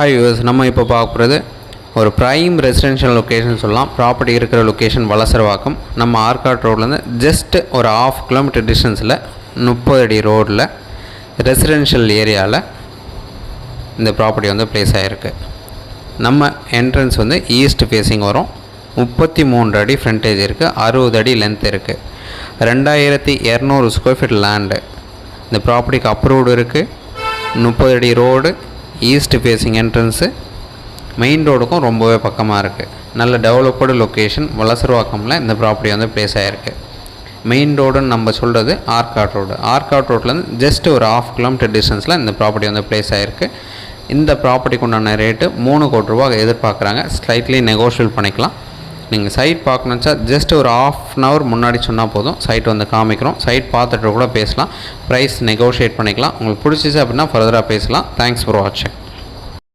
Hi viewers, நம்ம இப்போ பார்க்க போகிறது ஒரு ப்ரைம் ரெசிடென்ஷியல் லொக்கேஷன் சொல்லலாம். ப்ராப்பர்ட்டி இருக்கிற லொக்கேஷன் வலசரவாக்கம். நம்ம ஆர்காட் ரோட்லேருந்து ஜஸ்ட் ஒரு 1/2 கிலோமீட்டர் டிஸ்டன்ஸில் 30 அடி ரோடில் ரெசிடென்ஷியல் ஏரியாவில் இந்த ப்ராப்பர்ட்டி வந்து ப்ளேஸ் ஆகிருக்கு. நம்ம என்ட்ரன்ஸ் வந்து ஈஸ்ட் ஃபேஸிங் வரும். 33 அடி ஃப்ரண்டேஜ் இருக்குது, 60 அடி லென்த் இருக்குது. 2200 ஸ்கொயர் ஃபீட் லேண்டு. இந்த ப்ராப்பர்ட்டிக்கு அப்ரூவ்டு இருக்குது. 30 அடி road, east facing entrance, main ரோடுக்கும் ரொம்பவே பக்கமாக இருக்குது. நல்ல டெவலப்டு லொக்கேஷன். வலசரவாக்கமில் இந்த ப்ராப்பர்ட்டி வந்து ப்ளேஸ் ஆகிருக்கு. மெயின் ரோடுன்னு நம்ம சொல்கிறது ஆர்காட் ரோடு. ஆர்காட் ரோட்லேருந்து ஜஸ்ட் ஒரு 1/2 கிலோமீட்டர் டிஸ்டன்ஸில் இந்த ப்ராப்பர்ட்டி வந்து ப்ளேஸ் ஆகிருக்கு. இந்த ப்ராப்பர்ட்டிக்கு உண்டான ரேட்டு 3 கோடி ரூபா எதிர்பார்க்குறாங்க. ஸ்லைட்லி நெகோஷியல் பண்ணிக்கலாம். நீங்கள் சைட் பார்க்கணுச்சா ஜஸ்ட் ஒரு 1/2 hour முன்னாடி சொன்னால் போதும், சைட் வந்து காமிக்கிறோம். சைட் பார்த்துட்டு கூட பேசலாம். ப்ரைஸ் நெகோஷியேட் பண்ணிக்கலாம். உங்களுக்கு பிடிச்சிச்சு அப்படின்னா ஃபர்தராக பேசலாம். தேங்க்ஸ் ஃபார் வாட்சிங்.